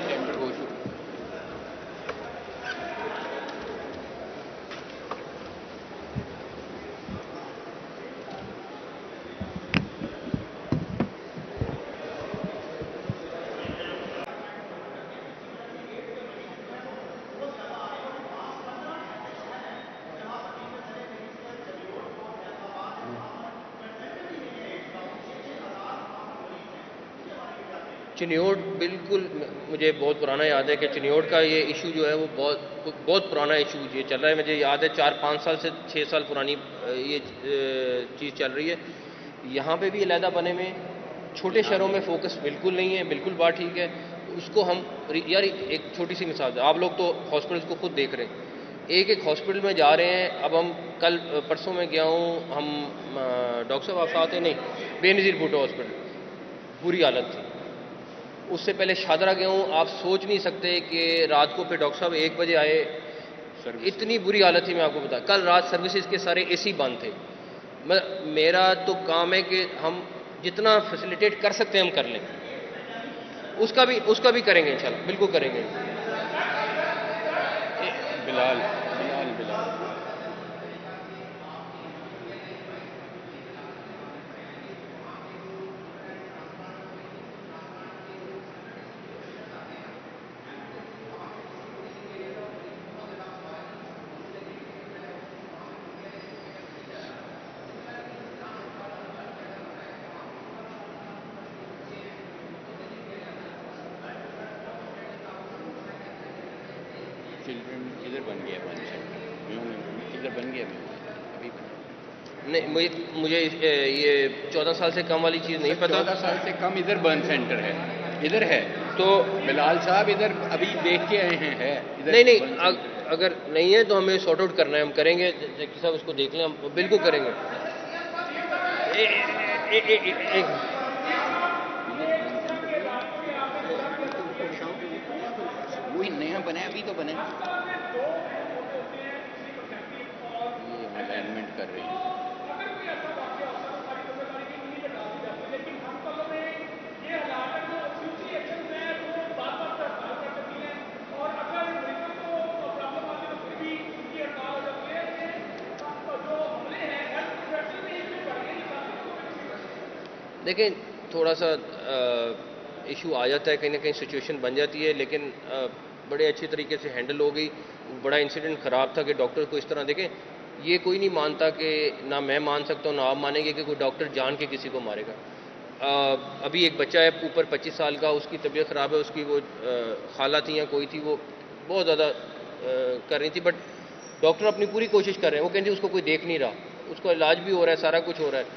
Chiniot बिल्कुल, मुझे बहुत पुराना याद है कि चिन्योट का ये इशू जो है वो बहुत बहुत पुराना इशू ये चल रहा है। मुझे याद है 4-5 साल से 6 साल पुरानी ये चीज़ चल रही है। यहाँ पे भी अलहदा बने में, छोटे शहरों में फोकस बिल्कुल नहीं है, बिल्कुल बात ठीक है। उसको हम, यार एक छोटी सी मिसाल है, आप लोग तो हॉस्पिटल्स को खुद देख रहे हैं, एक एक हॉस्पिटल में जा रहे हैं। अब हम कल परसों में गया हूँ, हम डॉक्टर साहब आप साथ हैं? नहीं, बेनज़ीर भुट्टो हॉस्पिटल, बुरी हालत थी। उससे पहले शादरा गया हूँ, आप सोच नहीं सकते कि रात को फिर डॉक्टर साहब 1 बजे आए, इतनी बुरी हालत थी। मैं आपको बता, कल रात सर्विसेज के सारे एसी बंद थे। मेरा तो काम है कि हम जितना फैसिलिटेट कर सकते हैं हम कर लें, उसका भी करेंगे इंशाल्लाह, बिल्कुल करेंगे। बिलाल बिलाल बिलाल इधर बन गया बर्न सेंटर, इधर बन गया अभी बना। नहीं, मुझे ये 14 साल से कम वाली चीज़ नहीं पता। 14 साल से कम इधर बर्न सेंटर है, इधर है। तो बिलाल साहब इधर अभी देख के आए हैं, है इधर। नहीं, अगर नहीं है तो हमें सॉर्ट आउट करना है, हम करेंगे। जैकी साहब उसको देख लें, हम बिल्कुल करेंगे। वही नया बना अभी तो बना, ये अलाइनमेंट कर रही है। देखिए, थोड़ा सा इशू आ जाता है, कहीं ना कहीं सिचुएशन बन जाती है, लेकिन बड़े अच्छे तरीके से हैंडल हो गई। बड़ा इंसिडेंट ख़राब था कि डॉक्टर को इस तरह देखें, ये कोई नहीं मानता कि ना मैं मान सकता हूँ ना आप मानेंगे कि कोई डॉक्टर जान के किसी को मारेगा। अभी एक बच्चा है ऊपर 25 साल का, उसकी तबीयत ख़राब है, उसकी वो खाला थी या कोई थी, वो बहुत ज़्यादा कर रही थी, बट डॉक्टर अपनी पूरी कोशिश कर रहे हैं। वो कहते हैं उसको कोई देख नहीं रहा, उसका इलाज भी हो रहा है, सारा कुछ हो रहा है।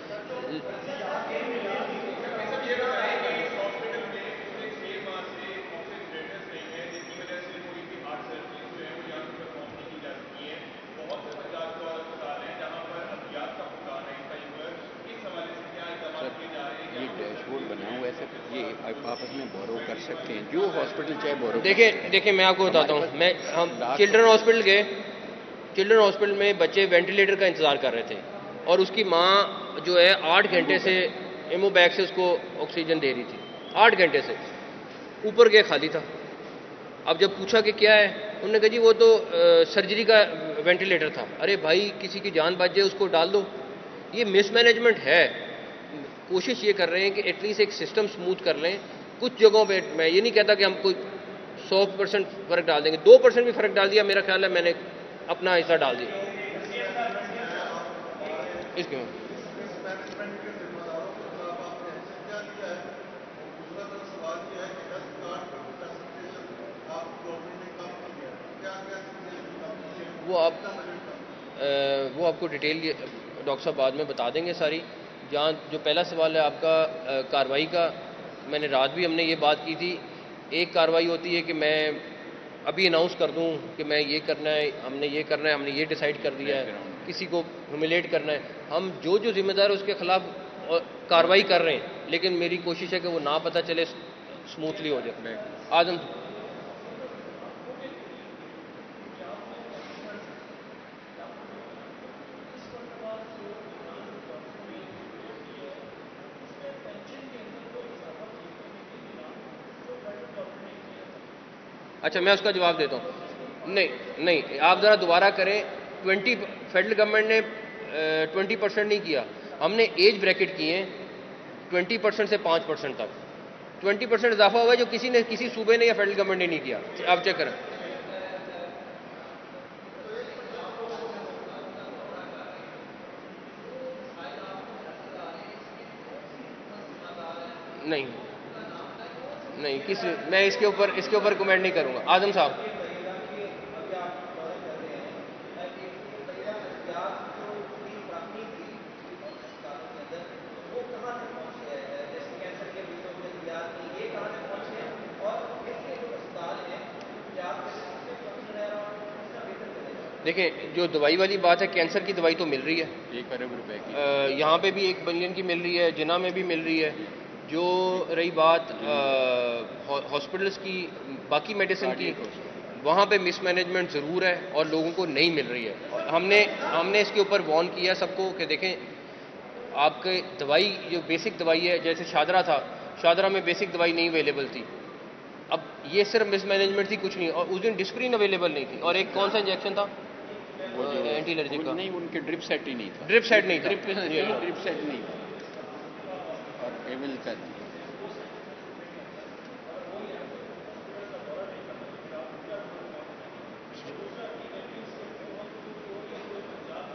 ये डैशबोर्ड बना हुआ है सर, ये आपस में बोरो कर सकते हैं, जो हॉस्पिटल चाहे बोरो। देखिए मैं आपको बताता हूँ, हम चिल्ड्रन हॉस्पिटल गए। चिल्ड्रन हॉस्पिटल में बच्चे वेंटिलेटर का इंतज़ार कर रहे थे और उसकी माँ जो है 8 घंटे से एमो बैग से उसको ऑक्सीजन दे रही थी, 8 घंटे से। ऊपर गए, खाली था। अब जब पूछा कि क्या है, उन्होंने कहा जी वो तो सर्जरी का वेंटिलेटर था। अरे भाई, किसी की जान बच जाए उसको डाल दो। ये मिसमैनेजमेंट है। कोशिश ये कर रहे हैं कि एटलीस्ट एक सिस्टम स्मूथ कर लें। कुछ जगहों पे मैं ये नहीं कहता कि हम कोई 100% फ़र्क डाल देंगे, 2% भी फ़र्क डाल दिया, मेरा ख्याल है मैंने अपना हिस्सा डाल दिया इसके में। वो आपको डिटेल डॉक्टर साहब बाद में बता देंगे सारी। जहाँ जो पहला सवाल है आपका कार्रवाई का, मैंने रात भी हमने ये बात की थी। एक कार्रवाई होती है कि मैं अभी अनाउंस कर दूं कि मैं ये करना है, हमने ये करना है, हमने ये डिसाइड कर दिया है, किसी को ह्यूमिलेट करना है। हम जो जिम्मेदार है उसके खिलाफ कार्रवाई कर रहे हैं, लेकिन मेरी कोशिश है कि वो ना पता चले, स्मूथली हो जाए। आजम अच्छा, मैं उसका जवाब देता हूँ। नहीं, आप ज़रा दोबारा करें। 20 फेडरल गवर्नमेंट ने 20% नहीं किया, हमने एज ब्रैकेट किए हैं 20% से 5% तक। 20% इजाफा हुआ है जो किसी सूबे ने या फेडरल गवर्नमेंट ने नहीं किया। आप चेक करें। नहीं, मैं इसके ऊपर कमेंट नहीं करूंगा। आजम साहब, देखें, जो दवाई वाली बात है, कैंसर की दवाई तो मिल रही है 1 अरब रुपए की, यहाँ पे भी 1 बिलियन की मिल रही है, जिना में भी मिल रही है। जो रही बात हॉस्पिटल्स की, बाकी मेडिसिन की, वहाँ पे मिसमैनेजमेंट ज़रूर है और लोगों को नहीं मिल रही है। और हमने इसके ऊपर वार्न किया सबको कि देखें, आपके दवाई जो बेसिक दवाई है, जैसे शादरा था, शादरा में बेसिक दवाई नहीं अवेलेबल थी। अब ये सिर्फ मिसमैनेजमेंट थी, कुछ नहीं। और उस दिन डिस्प्रिन अवेलेबल नहीं थी, और एक कौन सा इंजेक्शन था वो जो एंटी एलर्जी का, नहीं, उनके ड्रिप सेट ही नहीं था। ड्रिप सेट नहीं था। ड्रिप सेट नहीं था और एविल का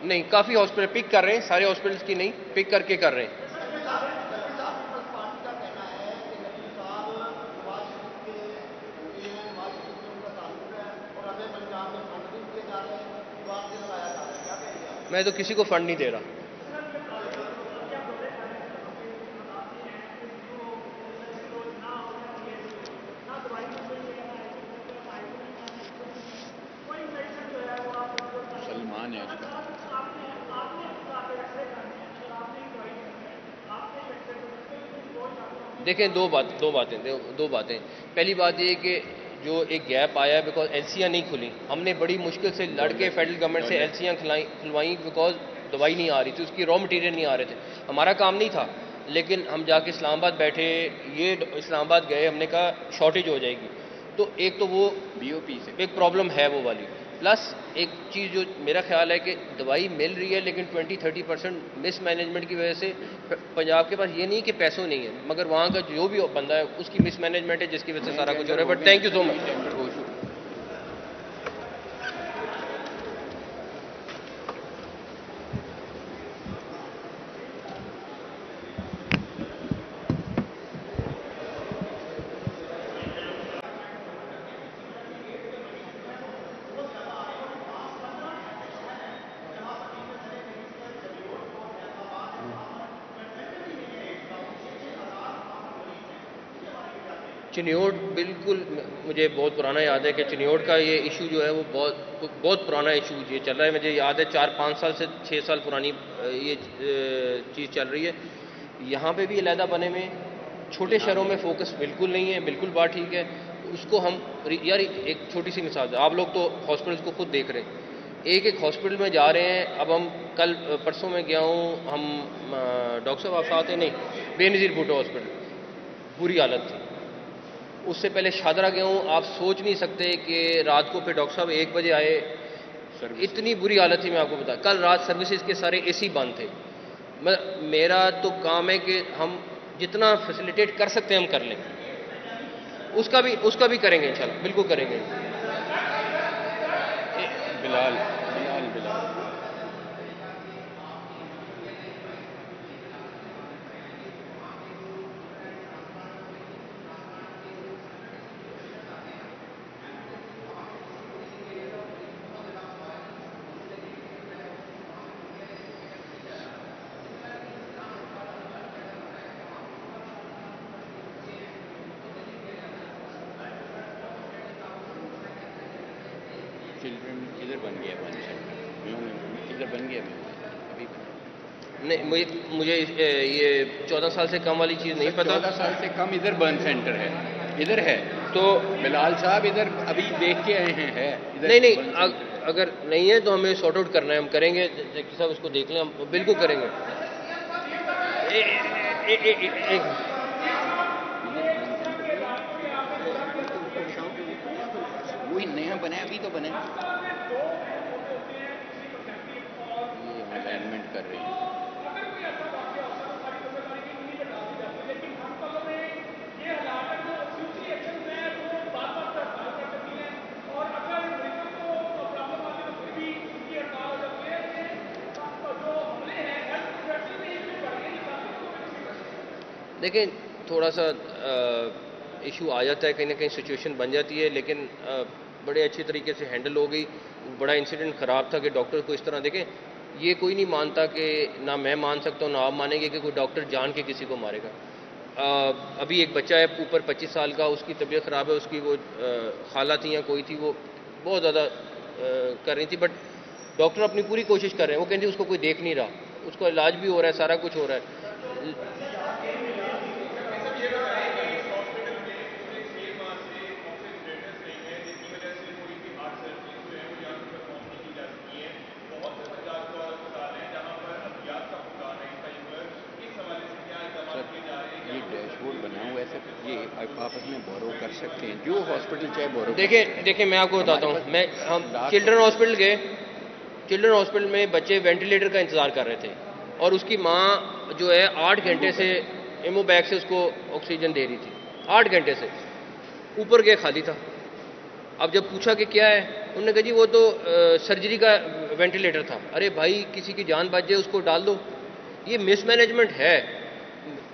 नहीं, काफ़ी हॉस्पिटल पिक कर रहे हैं, सारे हॉस्पिटल्स की नहीं, पिक करके कर रहे हैं। मैं तो किसी को फंड नहीं दे रहा। सलमान है उसका। देखें, दो बातें। पहली बात ये कि जो एक गैप आया है बिकॉज एलसीआं नहीं खुली, हमने बड़ी मुश्किल से लड़के फेडरल गवर्नमेंट से एलसीआं खुलवाई बिकॉज दवाई नहीं आ रही थी, उसकी रॉ मटेरियल नहीं आ रहे थे। हमारा काम नहीं था, लेकिन हम जाके इस्लामाबाद बैठे, ये इस्लामाबाद गए, हमने कहा शॉर्टेज हो जाएगी। तो एक तो वो बीओपी से एक प्रॉब्लम है वो वाली, प्लस एक चीज़ जो मेरा ख्याल है कि दवाई मिल रही है लेकिन 20-30% मिस मैनेजमेंट की वजह से पंजाब के पास ये नहीं कि पैसों नहीं है, मगर वहाँ का जो भी बंदा है उसकी मिस मैनेजमेंट है जिसकी वजह से सारा कुछ हो रहा है। But thank you so much. Chiniot बिल्कुल, मुझे बहुत पुराना याद है कि चिन्योट का ये इशू जो है वो बहुत पुराना इशू ये चल रहा है। मुझे याद है 4-5 साल से 6 साल पुरानी ये चीज़ चल रही है। यहाँ पे भी अलहदा बने में, छोटे शहरों में फोकस बिल्कुल नहीं है, बिल्कुल बात ठीक है। उसको हम यार एक छोटी सी मिसाल है, आप लोग तो हॉस्पिटल्स को खुद देख रहे हैं, एक हॉस्पिटल में जा रहे हैं। अब हम कल परसों में गया हूँ, हम डॉक्टर साहब आप साथ हैं नहीं, बेनज़ीर भुट्टो हॉस्पिटल, बुरी हालत थी। उससे पहले शादरा गया हूँ, आप सोच नहीं सकते कि रात को फिर डॉक्टर साहब 1 बजे आए, इतनी बुरी हालत थी। मैं आपको बता, कल रात सर्विसेज के सारे एसी बंद थे। मेरा तो काम है कि हम जितना फैसिलिटेट कर सकते हैं हम कर लें, उसका भी करेंगे इंशाल्लाह, बिल्कुल करेंगे। बिलाल बिलाल बिलाल चिल्ड्रन किधर बन गया वन सेंटर, किधर बन गया अभी नहीं, मुझे ये 14 साल से कम वाली चीज़ नहीं पता। 14 साल से कम इधर बर्न सेंटर है, इधर है। तो बिलाल साहब इधर अभी देख के आए हैं, है इधर नहीं, अगर नहीं है तो हमें सॉर्ट आउट करना है, हम करेंगे। जैकी साहब उसको देख लें, हम बिल्कुल करेंगे। वही नया बना है, अभी तो बना है, ये अलाइनमेंट कर रहे हैं। देखिए, थोड़ा सा इशू आ जाता है, कहीं ना कहीं सिचुएशन बन जाती है, लेकिन बड़े अच्छे तरीके से हैंडल हो गई। बड़ा इंसिडेंट ख़राब था कि डॉक्टर को इस तरह देखें, ये कोई नहीं मानता कि ना मैं मान सकता हूँ ना आप मानेंगे कि कोई डॉक्टर जान के किसी को मारेगा। अभी एक बच्चा है ऊपर 25 साल का, उसकी तबीयत ख़राब है, उसकी वो खाला थी या कोई थी, वो बहुत ज़्यादा कर रही थी, बट डॉक्टर अपनी पूरी कोशिश कर रहे हैं। वो कहते हैं उसको कोई देख नहीं रहा, उसका इलाज भी हो रहा है, सारा कुछ हो रहा है। ये डैशबोर्ड बना हुआ है सर, ये आपस में बोरो कर सकते हैं, जो हॉस्पिटल चाहे बोरो। देखिए मैं आपको बताता हूँ, हम चिल्ड्रन हॉस्पिटल गए, चिल्ड्रन हॉस्पिटल में बच्चे वेंटिलेटर का इंतज़ार कर रहे थे और उसकी माँ जो है 8 घंटे से एमो बैग से उसको ऑक्सीजन दे रही थी, 8 घंटे से। ऊपर गए, खाली था। अब जब पूछा कि क्या है, उन्होंने कहा जी वो तो सर्जरी का वेंटिलेटर था। अरे भाई, किसी की जान बच जाए उसको डाल दो। ये मिसमैनेजमेंट है।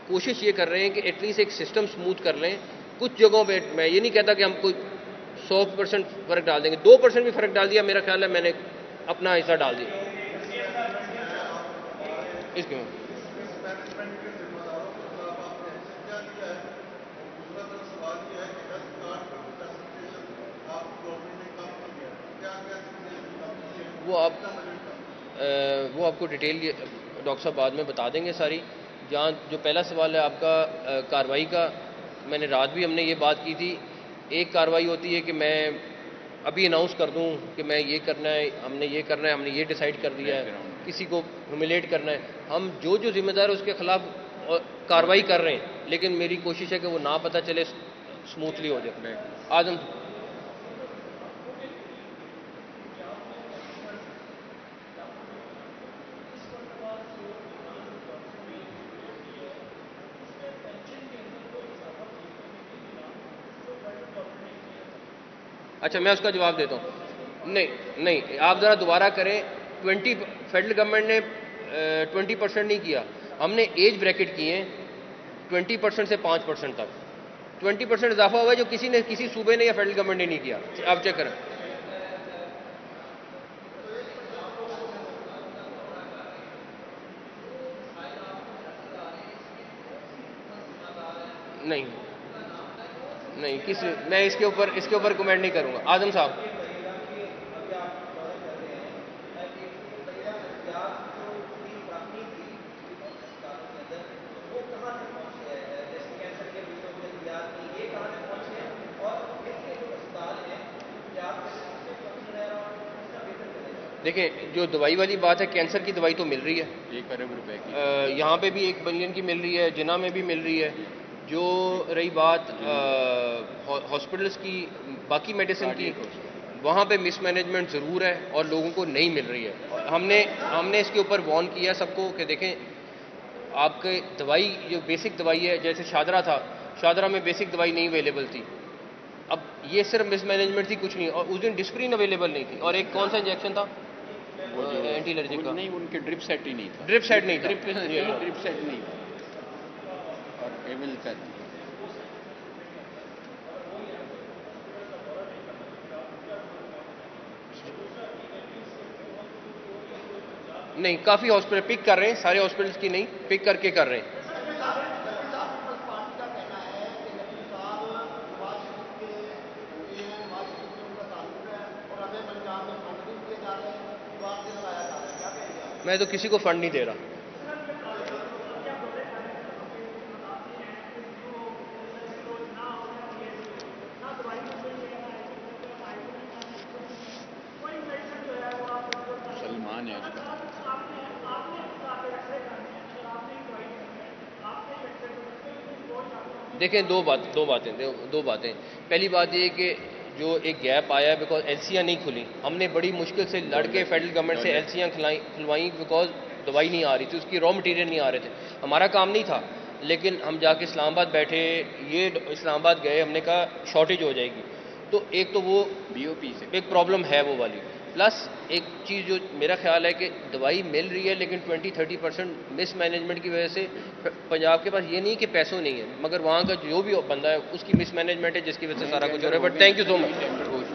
कोशिश ये कर रहे हैं कि एटलीस्ट एक सिस्टम स्मूथ कर लें। कुछ जगहों पे मैं ये नहीं कहता कि हम कोई 100% फ़र्क डाल देंगे, 2% भी फ़र्क डाल दिया, मेरा ख्याल है मैंने अपना हिस्सा डाल दिया। इसके में वो आप वो आपको डिटेल डॉक्टर साहब बाद में बता देंगे सारी। जहाँ जो पहला सवाल है आपका कार्रवाई का, मैंने रात भी हमने ये बात की थी। एक कार्रवाई होती है कि मैं अभी अनाउंस कर दूं कि मैं ये करना है, हमने ये करना है, हमने ये डिसाइड कर दिया है, किसी को ह्यूमिलेट करना है। हम जो जो जिम्मेदार है उसके खिलाफ कार्रवाई कर रहे हैं, लेकिन मेरी कोशिश है कि वो ना पता चले, स्मूथली हो जाए। आदम अच्छा, मैं उसका जवाब देता हूँ। नहीं नहीं, आप ज़रा दोबारा करें। 20 फेडरल गवर्नमेंट ने 20% नहीं किया, हमने एज ब्रैकेट किए हैं 20% से 5% तक। 20% इजाफा हुआ है जो किसी ने, किसी सूबे ने या फेडरल गवर्नमेंट ने नहीं किया। आप चेक करें। नहीं नहीं, मैं इसके ऊपर कमेंट नहीं करूंगा। आजम साहब, देखें जो दवाई वाली बात है, कैंसर की दवाई तो मिल रही है 1 अरब रुपए की, यहाँ पे भी 1 बिलियन की मिल रही है, जिना में भी मिल रही है। जो रही बात हॉस्पिटल्स की, बाकी मेडिसिन की, वहाँ पे मिसमैनेजमेंट ज़रूर है और लोगों को नहीं मिल रही है। और हमने इसके ऊपर वार्न किया सबको कि देखें, आपके दवाई जो बेसिक दवाई है, जैसे शादरा था, शादरा में बेसिक दवाई नहीं अवेलेबल थी। अब ये सिर्फ मिसमैनेजमेंट थी, कुछ नहीं। और उस दिन डिस्प्रिन अवेलेबल नहीं थी, और एक कौन सा इंजेक्शन था वो जो एंटी एलर्जिक का, नहीं, उनके ड्रिप सेट ही नहीं था। ड्रिप सेट नहीं था, ड्रिप सेट नहीं था और एविल का नहीं। काफ़ी हॉस्पिटल पिक कर रहे हैं, सारे हॉस्पिटल्स की नहीं, पिक करके कर रहे हैं। मैं तो किसी को फंड नहीं दे रहा। सलमान है उसका। देखें, दो बातें। पहली बात ये कि जो एक गैप आया है, बिकॉज एलसीआं नहीं खुली। हमने बड़ी मुश्किल से लड़के फेडरल गवर्नमेंट से एलसीआं खुलवाई, बिकॉज दवाई नहीं आ रही थी, उसकी रॉ मटेरियल नहीं आ रहे थे। हमारा काम नहीं था, लेकिन हम जाके इस्लामाबाद बैठे, ये इस्लामाबाद गए, हमने कहा शॉर्टेज हो जाएगी। तो एक तो वो बीओपी से एक प्रॉब्लम है वो वाली, प्लस एक चीज़ जो मेरा ख्याल है कि दवाई मिल रही है, लेकिन 20-30% मिसमैनेजमेंट की वजह से पंजाब के पास ये नहीं कि पैसों नहीं है, मगर वहाँ का जो भी बंदा है उसकी मिसमैनेजमेंट है, जिसकी वजह से सारा कुछ हो रहा है। But thank you so much.